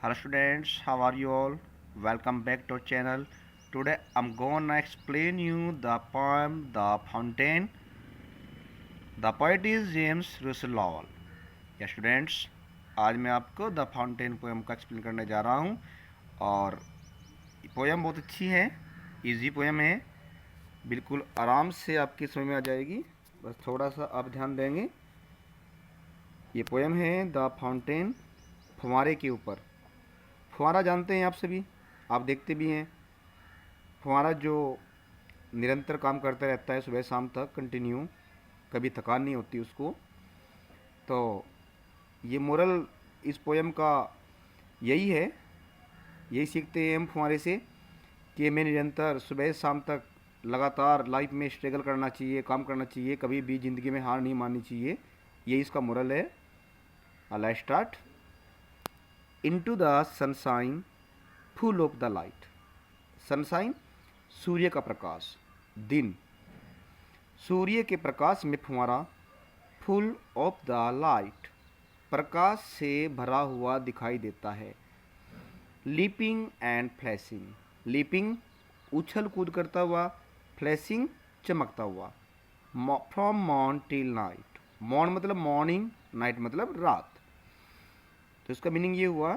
Hello students, how are you all? Welcome back to our channel. Today I'm gonna explain you the poem The Fountain. The poet is James Russell Lowell. या students, आज मैं आपको the fountain poem का explain करने जा रहा हूँ और पोएम बहुत अच्छी है, इजी पोएम है, बिल्कुल आराम से आपकी समझ में आ जाएगी। बस थोड़ा सा आप ध्यान देंगे। ये पोएम है द फाउंटेन, फुव्वारे के ऊपर। फुव्वारा जानते हैं आप सभी, आप देखते भी हैं। फुव्वारा जो निरंतर काम करता रहता है सुबह शाम तक कंटिन्यू, कभी थकान नहीं होती उसको। तो ये मोरल इस पोएम का यही है, यही सीखते हैं हम फुव्वारे से कि हमें निरंतर सुबह शाम तक लगातार लाइफ में स्ट्रगल करना चाहिए, काम करना चाहिए, कभी भी ज़िंदगी में हार नहीं माननी चाहिए। ये इसका मोरल है। Let's start. Into the sunshine full of the light. Sunshine सूर्य का प्रकाश, दिन। सूर्य के प्रकाश में फुव्वारा फुल ऑफ द लाइट, प्रकाश से भरा हुआ दिखाई देता है। Leaping and flashing. लीपिंग उछल कूद करता हुआ, फ्लैशिंग चमकता हुआ। From morn till night. Morn मतलब मॉर्निंग, नाइट मतलब रात। तो इसका मीनिंग ये हुआ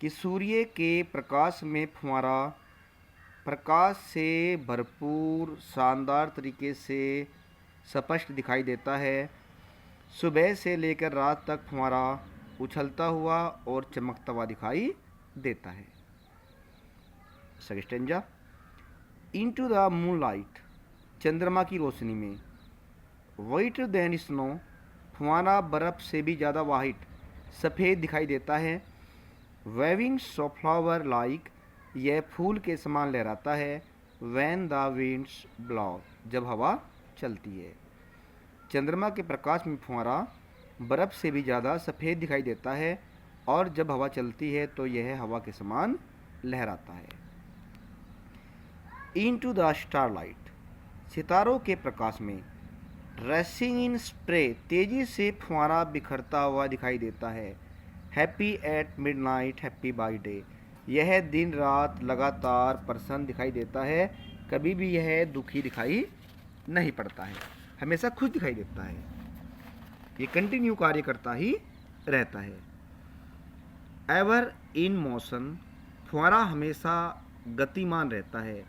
कि सूर्य के प्रकाश में फुव्वारा प्रकाश से भरपूर शानदार तरीके से स्पष्ट दिखाई देता है। सुबह से लेकर रात तक फुव्वारा उछलता हुआ और चमकता हुआ दिखाई देता है। Second stanza. Into the moonlight. चंद्रमा की रोशनी में। Whiter than snow. फुव्वारा बर्फ से भी ज़्यादा वाइट, सफ़ेद दिखाई देता है। Waving so flower like. यह फूल के समान लहराता है। When the winds blow. जब हवा चलती है। चंद्रमा के प्रकाश में फुव्वारा बर्फ़ से भी ज़्यादा सफ़ेद दिखाई देता है और जब हवा चलती है तो यह हवा के समान लहराता है। Into the starlight. सितारों के प्रकाश में। रेसिंग इन स्प्रे। तेज़ी से फुव्वारा बिखरता हुआ दिखाई देता है। Happy at midnight, happy by day. यह दिन रात लगातार प्रसन्न दिखाई देता है, कभी भी यह दुखी दिखाई नहीं पड़ता है, हमेशा खुश दिखाई देता है। ये कंटिन्यू कार्य करता ही रहता है। Ever in motion. फुव्वारा हमेशा गतिमान रहता है।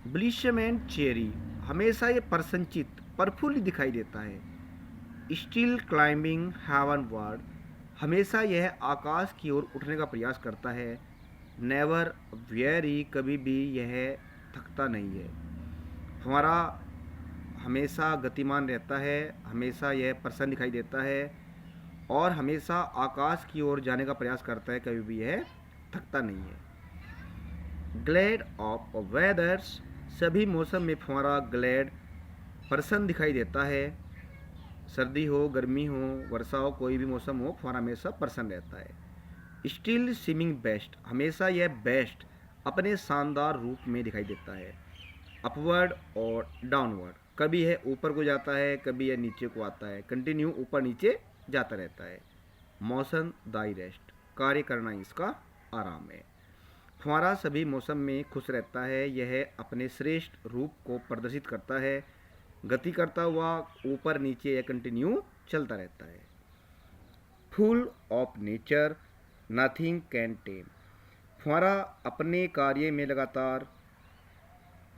Blithesome and cheery. हमेशा ये प्रसन्नचित, प्रफुल्लित दिखाई देता है। Still climbing heavenward. हमेशा यह आकाश की ओर उठने का प्रयास करता है। Never very. कभी भी यह थकता नहीं है। फुव्वारा हमेशा गतिमान रहता है, हमेशा यह प्रसन्न दिखाई देता है और हमेशा आकाश की ओर जाने का प्रयास करता है, कभी भी यह थकता नहीं है। Glade of वेदर्स। सभी मौसम में फुव्वारा ग्लेड, प्रसन्न दिखाई देता है। सर्दी हो, गर्मी हो, वर्षा हो, कोई भी मौसम हो, फुव्वारा हमेशा प्रसन्न रहता है। Still swimming best. हमेशा यह बेस्ट अपने शानदार रूप में दिखाई देता है। अपवर्ड और डाउनवर्ड। कभी यह ऊपर को जाता है, कभी यह नीचे को आता है, कंटिन्यू ऊपर नीचे जाता रहता है। मौसम दाई रेस्ट। कार्य करना इसका आराम है। फुव्वारा सभी मौसम में खुश रहता है, यह अपने श्रेष्ठ रूप को प्रदर्शित करता है। गति करता हुआ ऊपर नीचे यह कंटिन्यू चलता रहता है। Full of nature, nothing can टेम। फुव्वारा अपने कार्य में लगातार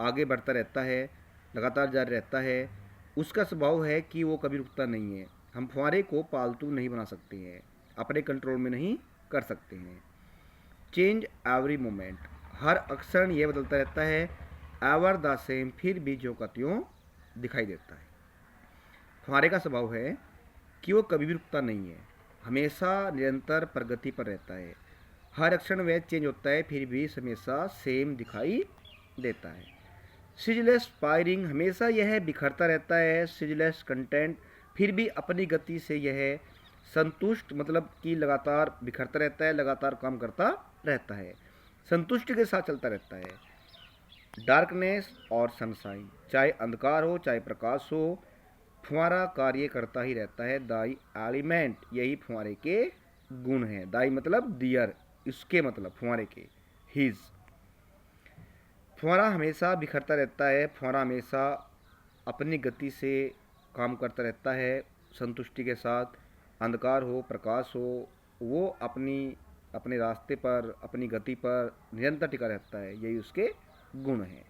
आगे बढ़ता रहता है, लगातार जारी रहता है। उसका स्वभाव है कि वो कभी रुकता नहीं है। हम फुव्वारे को पालतू नहीं बना सकते हैं, अपने कंट्रोल में नहीं कर सकते हैं। Change every moment. हर अक्षर ये बदलता रहता है। Ever the same. फिर भी जो का त्यों दिखाई देता है। फुव्वारे का स्वभाव है कि वो कभी भी रुकता नहीं है, हमेशा निरंतर प्रगति पर रहता है। हर अक्षर वह चेंज होता है, फिर भी हमेशा सेम दिखाई देता है। सिजलेस फायरिंग। हमेशा यह बिखरता रहता है। सिजलेस कंटेंट। फिर भी अपनी गति से यह संतुष्ट, मतलब कि लगातार बिखरता रहता है, लगातार काम करता रहता है, संतुष्टि के साथ चलता रहता है। डार्कनेस और सनशाइन। चाहे अंधकार हो चाहे प्रकाश हो, फुव्वारा कार्य करता ही रहता है। दाई एलिमेंट। यही फुव्वारे के गुण हैं। दाई मतलब दियर, उसके मतलब फुहारे के, हिज। फुहारा हमेशा बिखरता रहता है, फुहारा हमेशा अपनी गति से काम करता रहता है, संतुष्टि के साथ। अंधकार हो प्रकाश हो, वो अपने रास्ते पर अपनी गति पर निरंतर टिका रहता है, यही उसके गुण हैं।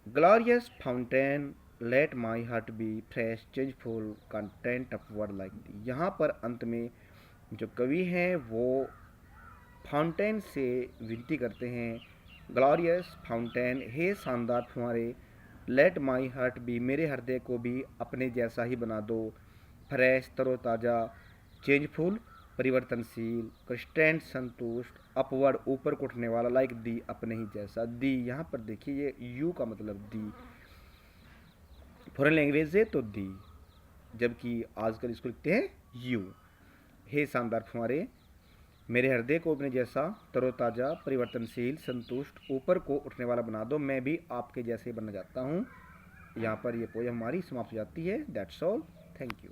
Glorious fountain let my heart be fresh changeful content upward like thee. यहाँ पर अंत में जो कवि हैं वो फाउंटेन से विनती करते हैं, ग्लोरियस फाउंटेन, हे शानदार फुहारे, लेट माई हार्ट बी, मेरे हृदय को भी अपने जैसा ही बना दो, फ्रेश तरोताज़ा, चेंजफुल परिवर्तनशील, कंस्टेंट संतुष्ट, अपवर्ड ऊपर को उठने वाला, लाइक दी अपने ही जैसा। दी यहाँ पर देखिए ये यू का मतलब दी, फॉरेन लैंग्वेज है तो दी, जबकि आजकल इसको लिखते हैं यू। हे शानदार फुहारे, मेरे हृदय को अपने जैसा तरोताज़ा, परिवर्तनशील, संतुष्ट, ऊपर को उठने वाला बना दो, मैं भी आपके जैसे बनना चाहता हूँ। यहाँ पर ये पोएम हमारी समाप्त हो जाती है। That's all, thank you.